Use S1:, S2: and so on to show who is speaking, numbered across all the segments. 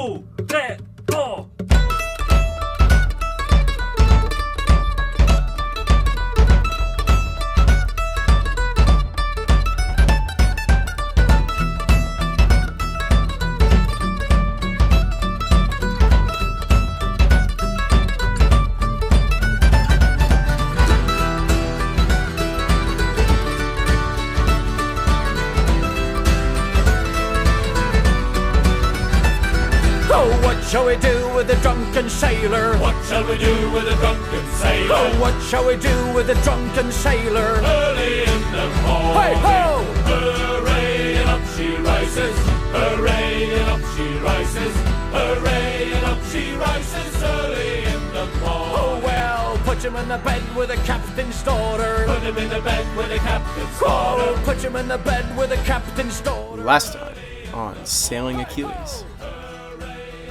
S1: 2, 3, go!
S2: What shall we do with the drunken sailor?
S1: What shall we do with a drunken sailor?
S2: Oh, what shall we do with the drunken sailor?
S1: Early in the morning,
S2: Hey ho!
S1: hooray, and up she rises. Hooray, and up she rises. Hooray, and up she rises early in the morning.
S2: Oh well, put him in the bed with the captain's daughter.
S1: Put him in the bed with the captain's daughter.
S2: Oh, put him in the bed with the captain's daughter.
S3: Last time on Sailing Achilles,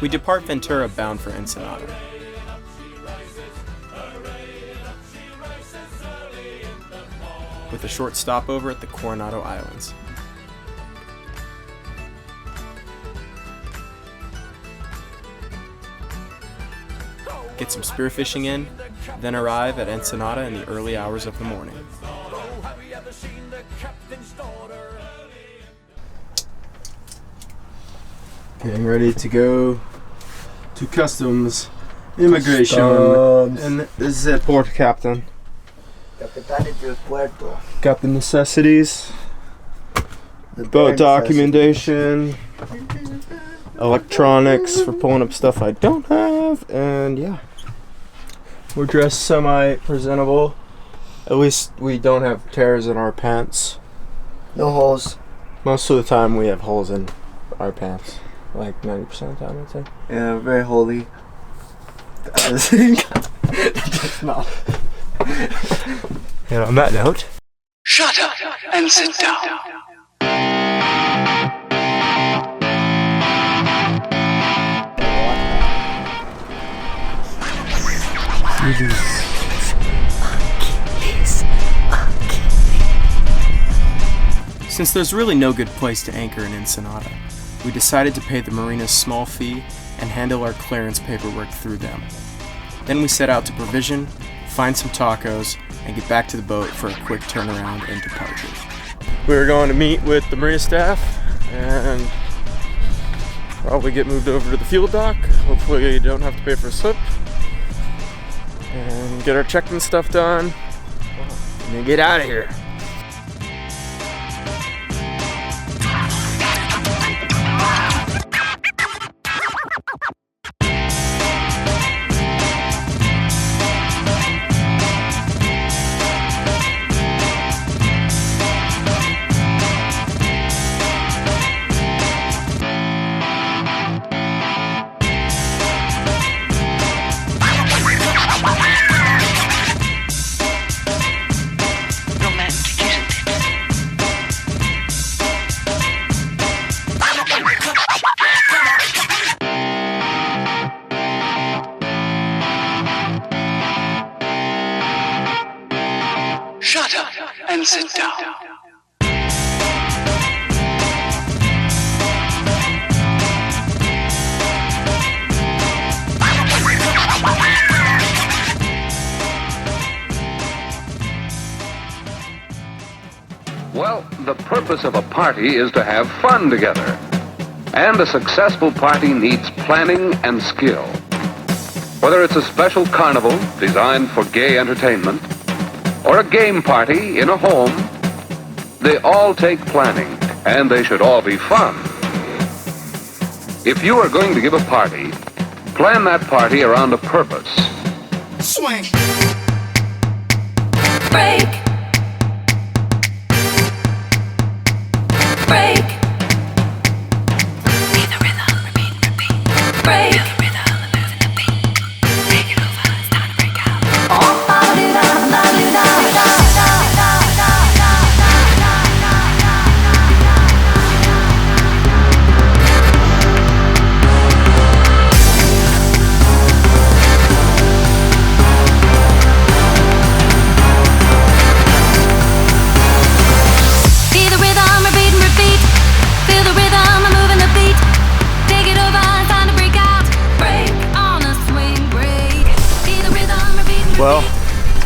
S3: we depart Ventura bound for Ensenada. With a short stopover at the Coronado Islands. Get some spearfishing in, then arrive at Ensenada in the early hours of the morning.
S2: Oh, have you ever seen the captain's daughter?
S4: Getting ready to go to customs, immigration,
S5: Customs.
S4: and this is it, port captain.
S5: Capitán del Puerto.
S4: Got the necessities,
S5: The
S4: boat
S5: bare
S4: documentation, electronics for pulling up stuff I don't have, and yeah. We're dressed semi-presentable. At least we don't have tears in our pants.
S5: No holes.
S4: Most of the time we have holes in our pants. Like 90% of the time, I'd say.
S5: Yeah, very holy. Just not.
S4: And on that note,
S6: Shut up and sit down.
S3: Since there's really no good place to anchor in Ensenada, we decided to pay the marina's small fee and handle our clearance paperwork through them. Then we set out to provision, find some tacos, and get back to the boat for a quick turnaround and departure.
S4: we were going to meet with the marina staff and probably get moved over to the fuel dock. Hopefully you don't have to pay for a slip. And get our check-in stuff done. And then get out of here.
S6: Shut up and sit down.
S7: Well, the purpose of a party is to have fun together. And a successful party needs planning and skill. Whether it's a special carnival designed for gay entertainment, or a game party in a home, they all take planning, and they should all be fun. If you are going to give a party, plan that party around a purpose.
S6: Swing.
S8: Break. Break. Be the rhythm, repeat. Break. Feel the rhythm, moving the beat. Take it over, it's time to break out. Oh,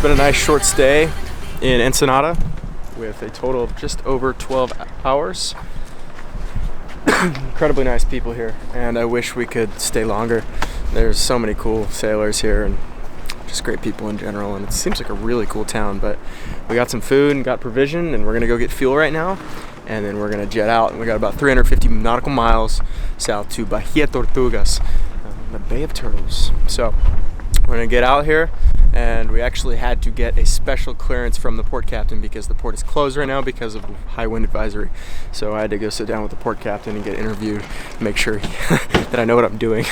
S3: been a nice short stay in Ensenada with a total of just over 12 hours. Incredibly nice people here, and I wish we could stay longer. There's so many cool sailors here and just great people in general, and it seems like a really cool town. But we got some food and got provision, and we're gonna go get fuel right now, and then we're gonna jet out, and we got about 350 nautical miles south to Bahia Tortugas, the Bay of Turtles. So we're gonna get out here, and we actually had to get a special clearance from the port captain because the port is closed right now because of high wind advisory. So I had to go sit down with the port captain and get interviewed, make sure that I know what I'm doing.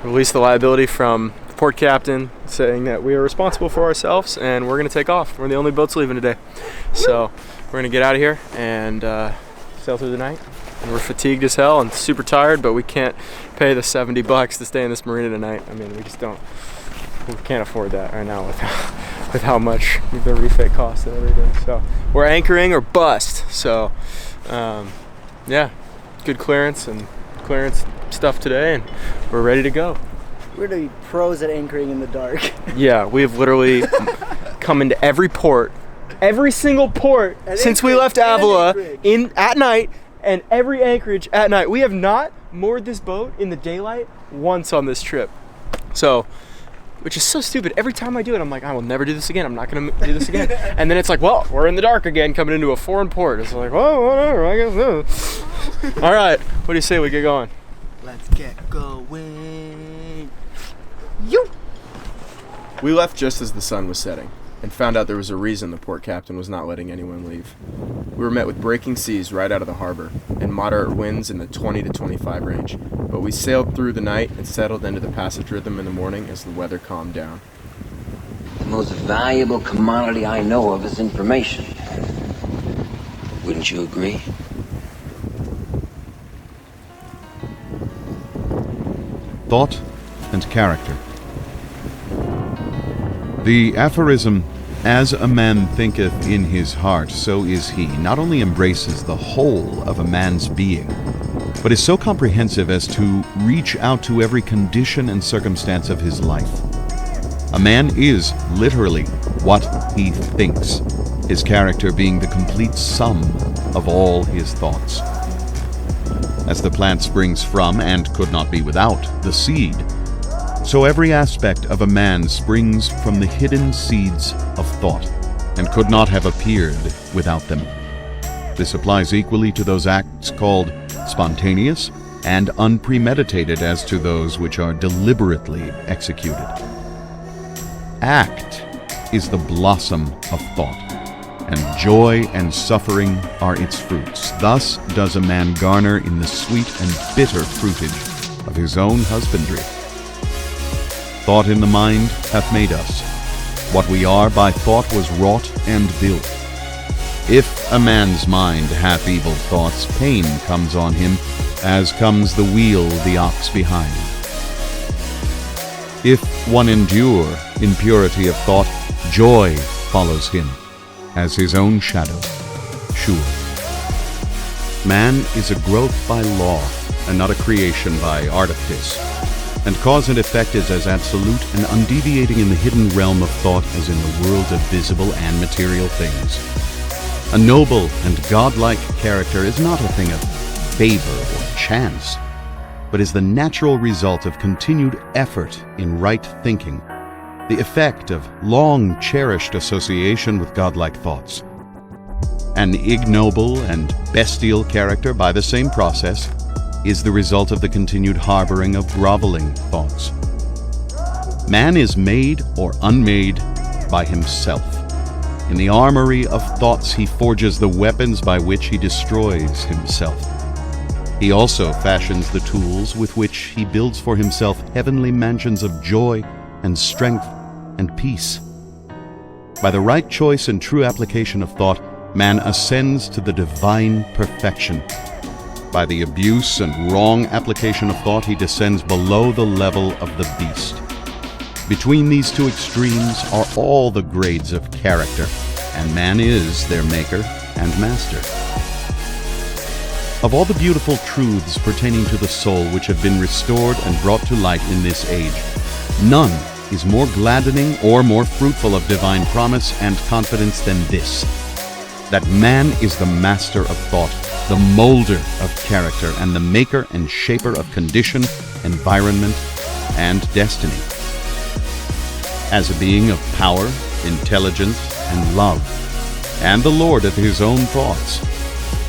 S3: Release the liability from the port captain, saying that we are responsible for ourselves and we're gonna take off. We're the only boats leaving today. So we're gonna get out of here and sail through the night. And we're fatigued as hell and super tired, but we can't pay the $70 to stay in this marina tonight. I mean, we just don't. We can't afford that right now with how much the refit costs and everything. So we're anchoring or bust. So yeah, good clearance stuff today, and we're ready to go.
S5: We're gonna be pros at anchoring in the dark.
S3: Yeah, we've literally come into every port, every single port since we left Avila at night, and every anchorage at night. We have not moored this boat in the daylight once on this trip. So, which is so stupid. Every time I do it, I'm like, I will never do this again. I'm not gonna do this again. And then it's like, well, we're in the dark again, coming into a foreign port. It's like, well, whatever, I guess so. All right, what do you say we get going?
S5: Let's get going. You.
S4: We left just as the sun was setting and found out there was a reason the port captain was not letting anyone leave. We were met with breaking seas right out of the harbor and moderate winds in the 20 to 25 range, but we sailed through the night and settled into the passage rhythm in the morning as the weather calmed down.
S9: The most valuable commodity I know of is information. Wouldn't you agree?
S10: Thought and character. The aphorism, "As a man thinketh in his heart, so is he," not only embraces the whole of a man's being, but is so comprehensive as to reach out to every condition and circumstance of his life. A man is literally what he thinks, his character being the complete sum of all his thoughts. As the plant springs from, and could not be without, the seed, so every aspect of a man springs from the hidden seeds of thought, and could not have appeared without them. This applies equally to those acts called spontaneous and unpremeditated as to those which are deliberately executed. Act is the blossom of thought, and joy and suffering are its fruits. Thus does a man garner in the sweet and bitter fruitage of his own husbandry. Thought in the mind hath made us. What we are by thought was wrought and built. If a man's mind hath evil thoughts, pain comes on him, as comes the wheel the ox behind. If one endure in purity of thought, joy follows him, as his own shadow, sure. Man is a growth by law, and not a creation by artifice. And cause and effect is as absolute and undeviating in the hidden realm of thought as in the world of visible and material things. A noble and godlike character is not a thing of favor or chance, but is the natural result of continued effort in right thinking, the effect of long-cherished association with godlike thoughts. An ignoble and bestial character, by the same process, is the result of the continued harboring of groveling thoughts. Man is made or unmade by himself. In the armory of thoughts he forges the weapons by which he destroys himself. He also fashions the tools with which he builds for himself heavenly mansions of joy and strength and peace. By the right choice and true application of thought, man ascends to the divine perfection. By the abuse and wrong application of thought, he descends below the level of the beast. Between these two extremes are all the grades of character, and man is their maker and master. Of all the beautiful truths pertaining to the soul which have been restored and brought to light in this age, none is more gladdening or more fruitful of divine promise and confidence than this: that man is the master of thought, the molder of character, and the maker and shaper of condition, environment, and destiny. As a being of power, intelligence, and love, and the lord of his own thoughts,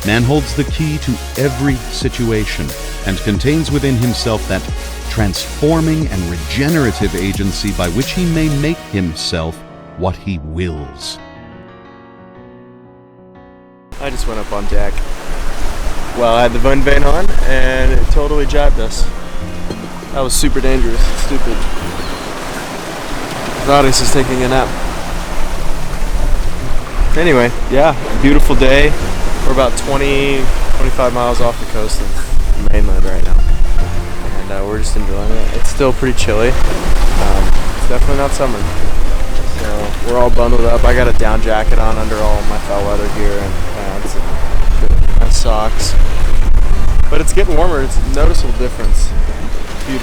S10: man holds the key to every situation and contains within himself that transforming and regenerative agency by which he may make himself what he wills.
S4: I just went up on deck. Well, I had the vane on, and it totally jabbed us. That was super dangerous and stupid. Radius is taking a nap. Anyway, yeah, beautiful day. We're about 25 miles off the coast of the mainland right now. And we're just enjoying it. It's still pretty chilly. It's definitely not summer. So we're all bundled up. I got a down jacket on under all my foul weather gear and pants and my socks. But it's getting warmer. It's a noticeable difference. A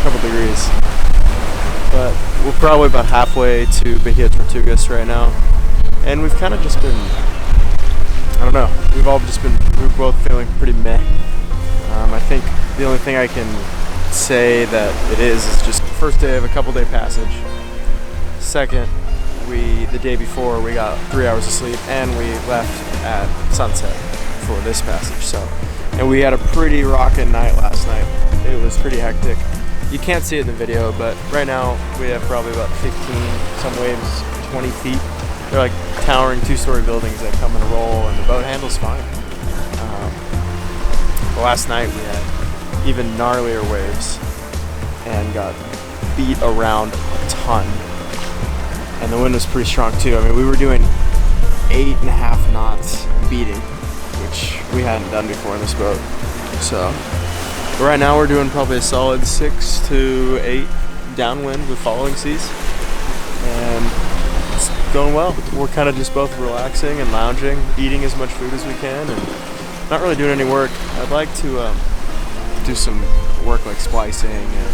S4: couple degrees. But we're probably about halfway to Bahia Tortugas right now. And we've kind of just been, I don't know, we're both feeling pretty meh. I think the only thing I can say that it is just first day of a couple day passage. Second, the day before we got 3 hours of sleep and we left at sunset for this passage. And we had a pretty rockin' night last night. It was pretty hectic. You can't see it in the video, but right now we have probably about 15, some waves 20 feet. They're like towering 2-story buildings that come in a roll, and the boat handles fine. Last night we had even gnarlier waves and got beat around a ton. And the wind was pretty strong too. I mean, we were doing 8.5 knots beating, which we hadn't done before in this boat. So right now we're doing probably a solid 6 to 8 downwind with following seas. And it's going well. We're kind of just both relaxing and lounging, eating as much food as we can, and not really doing any work. I'd like to do some work like splicing and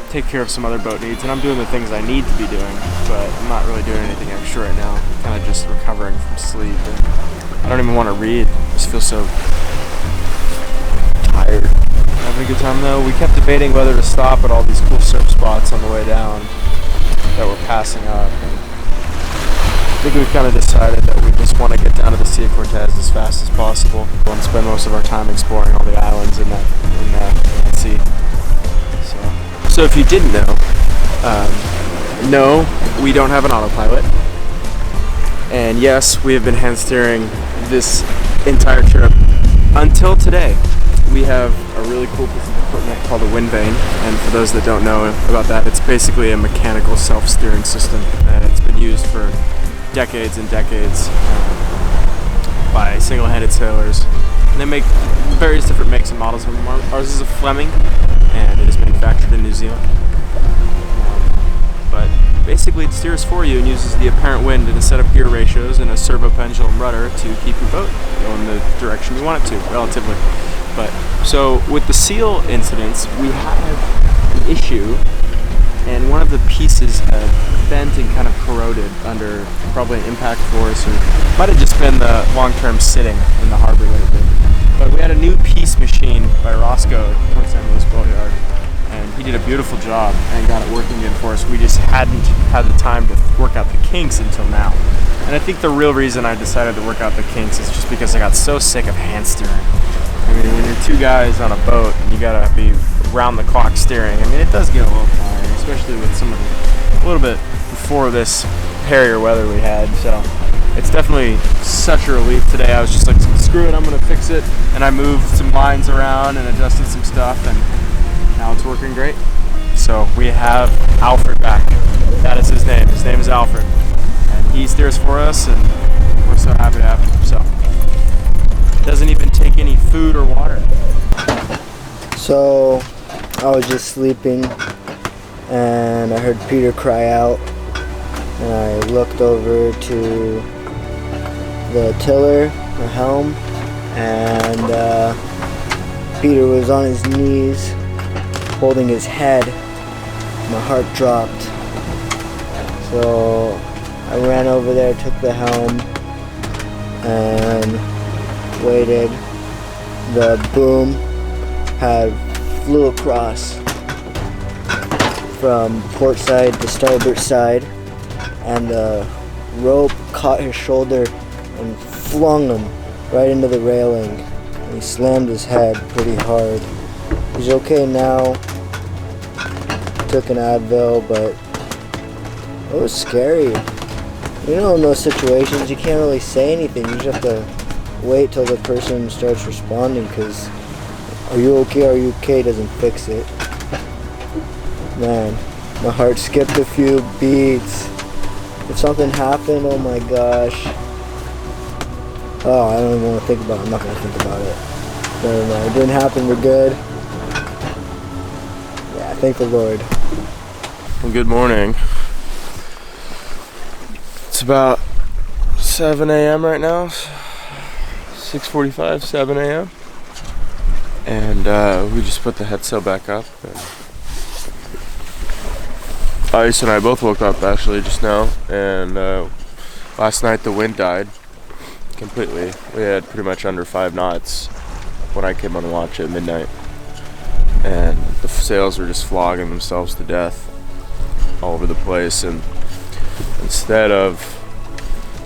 S4: take care of some other boat needs, and I'm doing the things I need to be doing, but I'm not really doing anything extra right now. I'm kind of just recovering from sleep, and I don't even want to read. I just feel so tired. Having a good time though. We kept debating whether to stop at all these cool surf spots on the way down that we're passing up. And I think we kind of decided that we just want to get down to the Sea of Cortez as fast as possible and spend most of our time exploring all the islands in that sea. So if you didn't know, no, we don't have an autopilot. And yes, we have been hand steering this entire trip until today. We have a really cool piece of equipment called a wind vane, and for those that don't know about that, it's basically a mechanical self-steering system, and it's been used for decades and decades by single-handed sailors. And they make various different makes and models of them. Ours is a Fleming, and it is manufactured in New Zealand. But basically it steers for you and uses the apparent wind and a set of gear ratios and a servo pendulum rudder to keep your boat going the direction you want it to, relatively. But so with the seal incidents, we had an issue, and one of the pieces had bent and kind of corroded under probably an impact force, or might have just been the long-term sitting in the harbor that it did. But we had a new piece machine by Roscoe at Port St. Louis Boatyard, and he did a beautiful job and got it working good for us. We just hadn't had the time to work out the kinks until now. And I think the real reason I decided to work out the kinks is just because I got so sick of hand steering. I mean, when you're two guys on a boat and you gotta be round the clock steering, I mean, it does get a little tiring, especially with some of a little bit before this hairier weather we had. So it's definitely such a relief today. I was just like, screw it, I'm gonna fix it. And I moved some lines around and adjusted some stuff, and now it's working great. So we have Alfred back. That is his name. His name is Alfred. And he steers for us, and we're so happy to have him. So doesn't even take any food or water.
S5: So I was just sleeping and I heard Peter cry out, and I looked over to the tiller, the helm, and Peter was on his knees holding his head, my heart dropped. So I ran over there, took the helm, and waited. The boom flew across from port side to starboard side, and the rope caught his shoulder and flung him right into the railing. And he slammed his head pretty hard. He's okay now. Took an Advil, but it was scary. You know, in those situations, you can't really say anything. You just have to wait till the person starts responding, because are you okay doesn't fix it. Man, my heart skipped a few beats. If something happened, oh my gosh. Oh, I don't even want to think about it. I'm not going to think about it. No, it didn't happen. We're good. Yeah, thank the Lord.
S4: Well, good morning. It's about 7 a.m. right now. 6:45, 7 a.m. And we just put the head sail back up. Ice and I both woke up actually just now, and last night the wind died completely. We had pretty much under 5 knots when I came on watch at midnight, and the sails were just flogging themselves to death all over the place. And instead of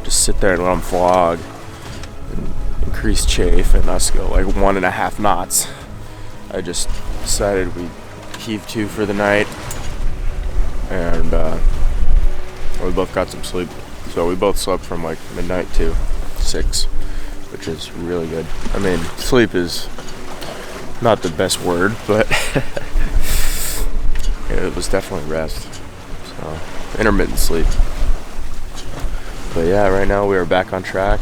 S4: just sit there and let them flog and increase chafe and us go like 1.5 knots, I just decided we'd heave to for the night. And we both got some sleep, so we both slept from like midnight to 6, which is really good. I mean, sleep is not the best word, but it was definitely rest. So intermittent sleep. But yeah, right now we are back on track.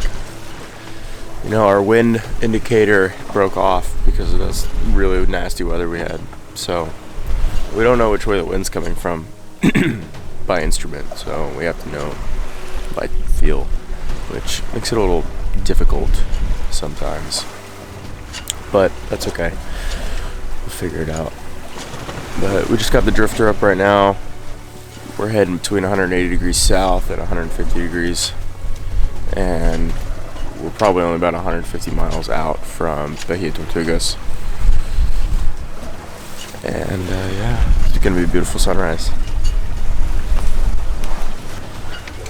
S4: You know, our wind indicator broke off because of this really nasty weather we had, so we don't know which way the wind's coming from by instrument, so we have to know by feel, which makes it a little difficult sometimes, but that's okay, we'll figure it out. But we just got the drifter up right now. We're heading between 180 degrees south and 150 degrees, and we're probably only about 150 miles out from Bahia Tortugas. And yeah, it's gonna be a beautiful sunrise.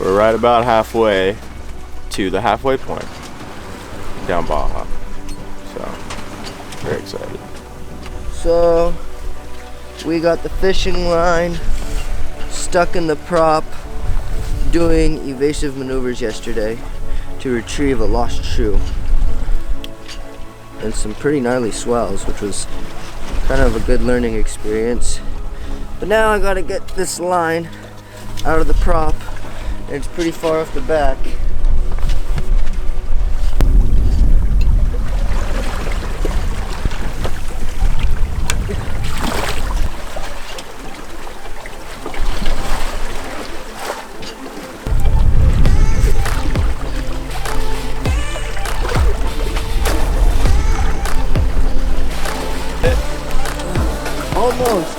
S4: We're right about halfway to the halfway point down Baja, so very excited.
S5: So we got the fishing line stuck in the prop doing evasive maneuvers yesterday to retrieve a lost shoe and some pretty gnarly swells, which was kind of a good learning experience. But now I gotta get this line out of the prop, and it's pretty far off the back.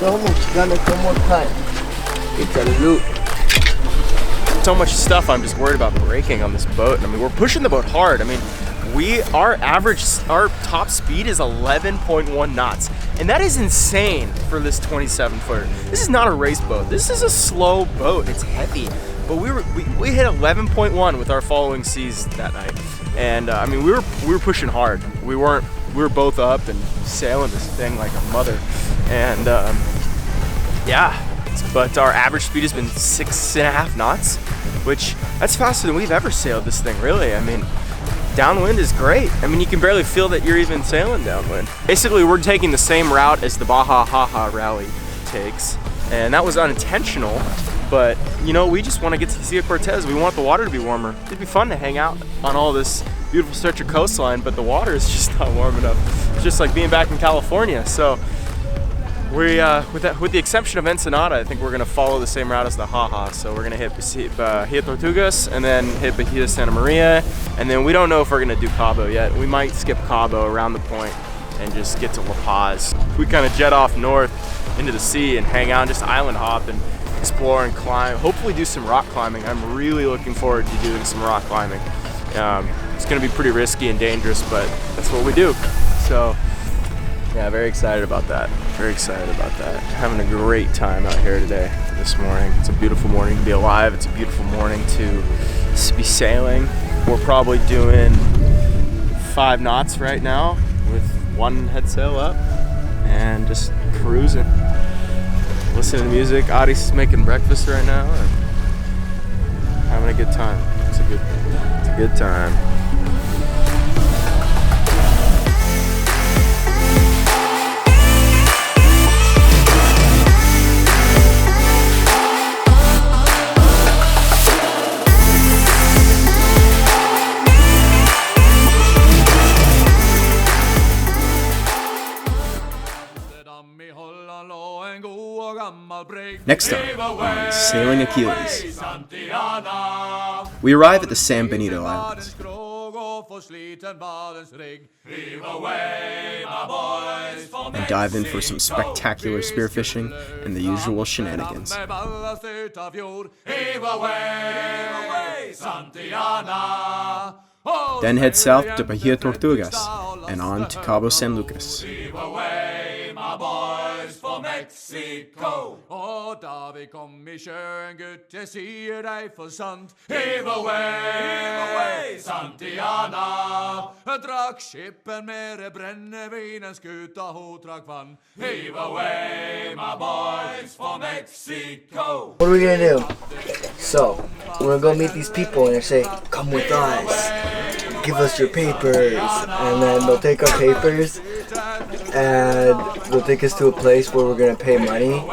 S5: Almost gotta make one more cut. It's a loop.
S3: So much stuff, I'm just worried about braking on this boat. I mean, we're pushing the boat hard. I mean, our top speed is 11.1 knots, and that is insane for this 27-footer. This is not a race boat. This is a slow boat. It's heavy, but we hit 11.1 with our following seas that night, and I mean, we were pushing hard. We were both up and sailing this thing like a mother, and yeah. But our average speed has been 6.5 knots, which that's faster than we've ever sailed this thing, really. I mean, downwind is great. I mean, you can barely feel that you're even sailing downwind. Basically, we're taking the same route as the Baja Haha rally takes, and that was unintentional, but you know, we just want to get to the Sea of Cortez. We want the water to be warmer. It'd be fun to hang out on all this beautiful stretch of coastline, but the water is just not warm enough. It's just like being back in California. So we, with the exception of Ensenada, I think we're gonna follow the same route as the Haha. So we're gonna hit Bahia Tortugas and then hit Bahia Santa Maria, and then we don't know if we're gonna do Cabo yet. We might skip Cabo around the point
S4: and just get to La Paz. We kind of jet off north into the sea and hang out and just island hop and explore and climb. Hopefully do some rock climbing. I'm really looking forward to doing some rock climbing. It's gonna be pretty risky and dangerous, but that's what we do. So yeah, very excited about that. Very excited about that. Having a great time out here today, this morning. It's a beautiful morning to be alive. It's a beautiful morning to be sailing. We're probably doing 5 knots right now with one head sail up and just cruising. Listening to music. Adi's making breakfast right now and having a good time. It's a good time.
S3: Next up on Sailing Achilles, we arrive at the San Benito Islands. And dive in for some spectacular spearfishing and the usual shenanigans. Then head south to Bahia Tortugas and on to Cabo San Lucas.
S1: Mexico. Og da vi kom I sjøen, gutt, jeg sier deg for sant. Heave away, Santiana. Drakk skippen mer brennevin enn skuta ho trakk vann. Heave away, my boys, for Mexico.
S5: What are we gonna do? So, we're gonna go meet these people and they say, come with us. Give us your papers. And then they'll take our papers and they'll take us to a place where we're gonna pay money.